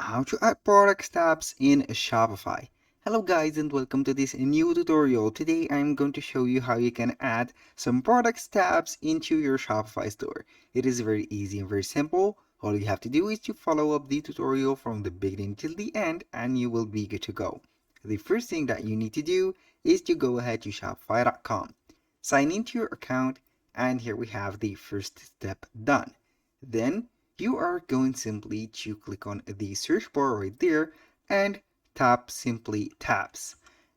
How to add products tabs in Shopify. Hello guys and welcome to this new tutorial. Today I'm going to show you how you can add some products tabs into your Shopify store. It is very easy and very simple. All you have to do is to follow up the tutorial from the beginning till the end and you will be good to go. The first thing that you need to do is to go ahead to shopify.com. Sign into your account and here we have the first step done. Then you are going simply to click on the search bar right there and tap simply tabs.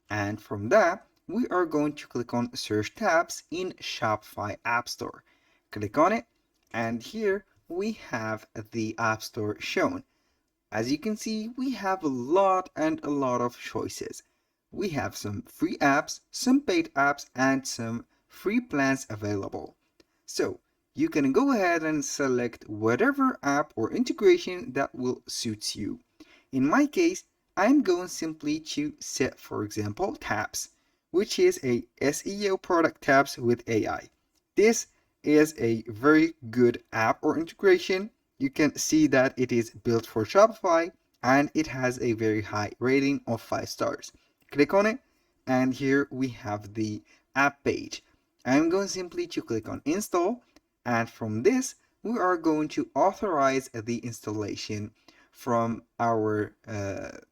And from that, we are going to click on search tabs in Shopify App Store. Click on it, and here we have the App Store shown. As you can see, we have a lot of choices. We have some free apps, some paid apps, and some free plans available. So you can go ahead and select whatever app or integration that will suit you. In my case, I'm going simply to set, for example, tabs, which is a SEO product tabs with AI. This is a very good app or integration. You can see that it is built for Shopify and it has a very high rating of 5 stars. Click on it and here we have the app page. I'm going simply to click on install. And from this, we are going to authorize the installation from our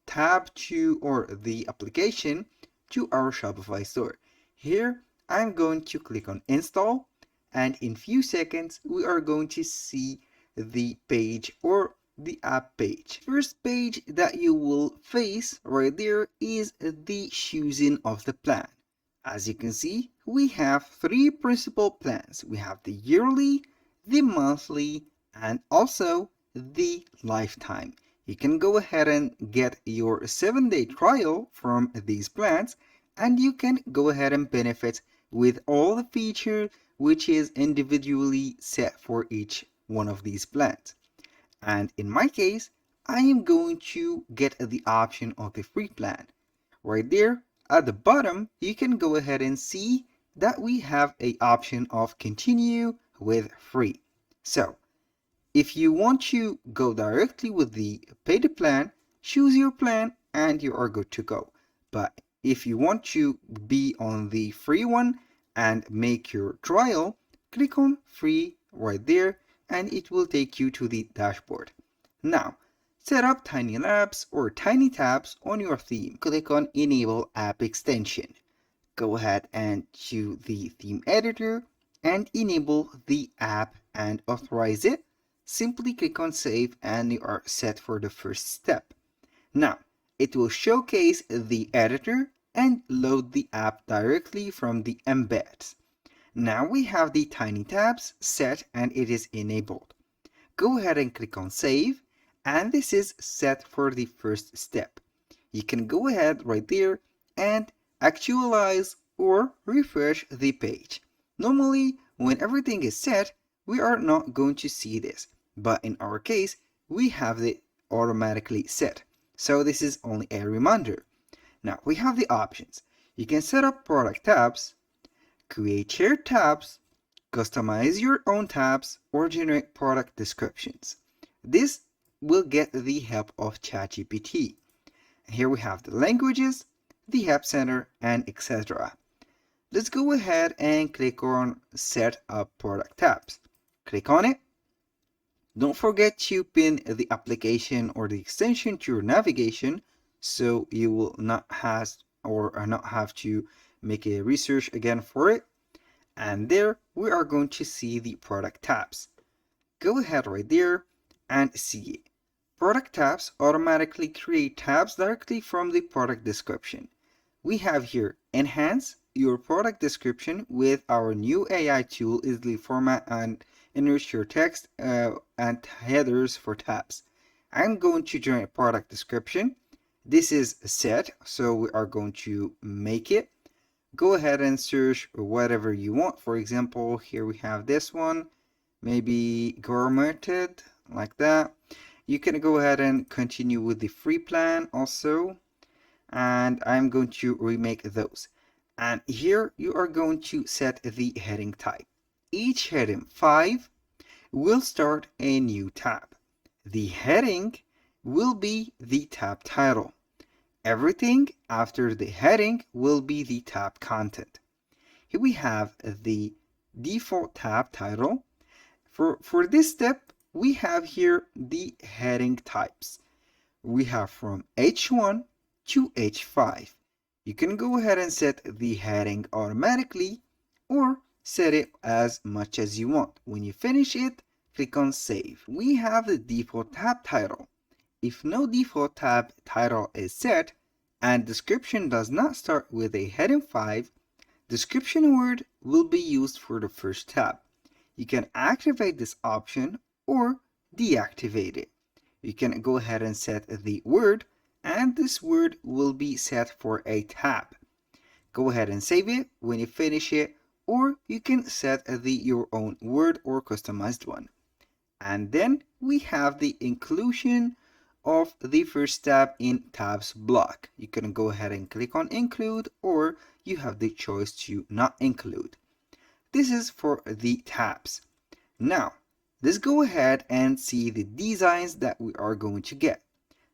tab to or the application to our Shopify store. Here, I'm going to click on install, and in few seconds, we are going to see the page or the app page. First page that you will face right there is the choosing of the plan. As you can see, we have three principal plans. We have the yearly, the monthly, and also the lifetime. You can go ahead and get your 7-day trial from these plans, and you can go ahead and benefit with all the features which is individually set for each one of these plans. And in my case, I am going to get the option of the free plan. Right there, at the bottom, you can go ahead and see that we have a option of continue with free. So if you want to go directly with the paid plan, choose your plan and you are good to go. But if you want to be on the free one and make your trial, click on free right there and it will take you to the dashboard. Now, set up Tiny Labs or Tiny Tabs on your theme. Click on Enable App Extension. Go ahead and choose the theme editor and enable the app and authorize it. Simply click on Save and you are set for the first step. Now, it will showcase the editor and load the app directly from the embeds. Now we have the Tiny Tabs set and it is enabled. Go ahead and click on Save. And this is set for the first step. You can go ahead right there and actualize or refresh the page. Normally, when everything is set, we are not going to see this. But in our case, we have it automatically set. So this is only a reminder. Now we have the options. You can set up product tabs, create shared tabs, customize your own tabs, or generate product descriptions. This will get the help of ChatGPT. Here we have the languages, the app center, and etc. Let's go ahead and click on set up product tabs. Click on it. Don't forget to pin the application or the extension to your navigation so you will not have to make a research again for it. And there we are going to see the product tabs. Go ahead right there and see it. Product tabs automatically create tabs directly from the product description. We have here enhance your product description with our new AI tool easily format and enrich your text and headers for tabs. I'm going to generate product description. This is set, so we are going to make it. Go ahead and search whatever you want. For example, here we have this one, maybe gourmeted, like that. You can go ahead and continue with the free plan also. And I'm going to remake those. And here you are going to set the heading type. Each heading 5 will start a new tab. The heading will be the tab title. Everything after the heading will be the tab content. Here we have the default tab title. For this step, we have here the heading types. We have from H1 to H5. You can go ahead and set the heading automatically or set it as much as you want. When you finish it, click on Save. We have the default tab title. If no default tab title is set and description does not start with a heading 5, description word will be used for the first tab. You can activate this option or deactivate it. You can go ahead and set the word, and this word will be set for a tab. Go ahead and save it when you finish it, or you can set your own word or customized one. And then we have the inclusion of the first tab in tabs block. You can go ahead and click on include, or you have the choice to not include. This is for the tabs. Now, let's go ahead and see the designs that we are going to get.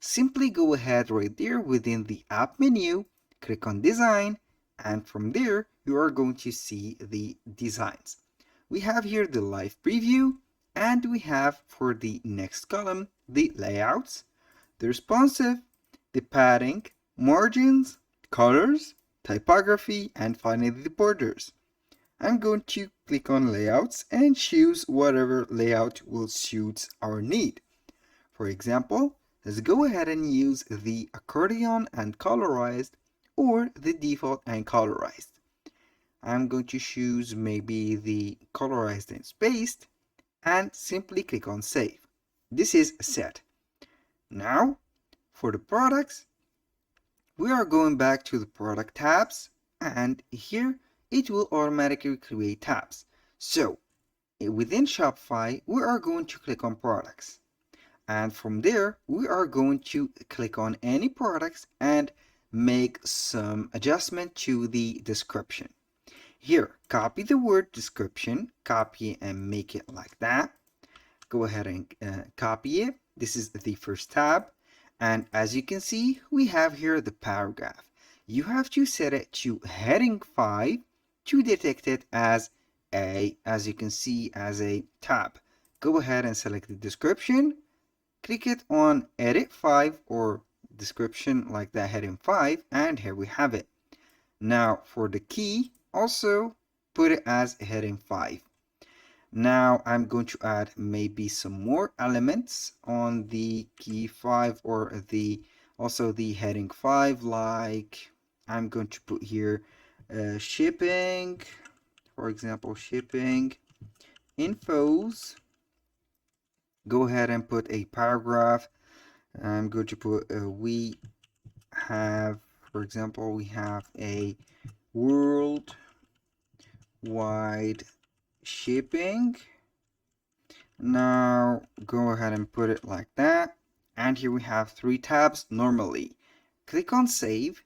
Simply go ahead right there within the app menu, click on design, and from there you are going to see the designs. We have here the live preview, and we have for the next column the layouts, the responsive, the padding, margins, colors, typography, and finally the borders. I'm going to click on layouts and choose whatever layout will suit our need. For example, let's go ahead and use the accordion and colorized or the default and colorized. I'm going to choose maybe the colorized and spaced and simply click on save. This is set. Now, for the products, we are going back to the product tabs, and here it will automatically create tabs. So within Shopify, we are going to click on products. And from there, we are going to click on any products and make some adjustment to the description. Here, copy the word description, copy and make it like that. Go ahead and copy it. This is the first tab. And as you can see, we have here the paragraph. You have to set it to heading 5 to detect it as you can see, as a tab. Go ahead and select the description, click it on edit 5 or description like that, heading 5, and here we have it. Now for the key, also put it as heading 5. Now I'm going to add maybe some more elements on the key 5 or also the heading 5, like I'm going to put here shipping, for example, shipping infos. Go ahead and put a paragraph. I'm going to put we have, for example, we have a worldwide shipping. Now go ahead and put it like that, and here we have 3 tabs normally. Click on save,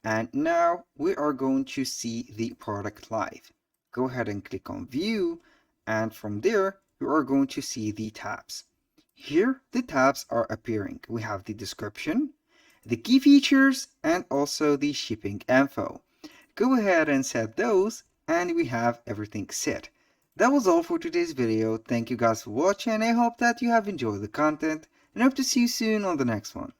and now we are going to see the product live. Go ahead and click on view, and from there you are going to see the tabs. Here the tabs are appearing. We have the description, the key features, and also the shipping info. Go ahead and set those, and we have everything set. That was all for today's video. Thank you guys for watching. I hope that you have enjoyed the content, and hope to see you soon on the next one.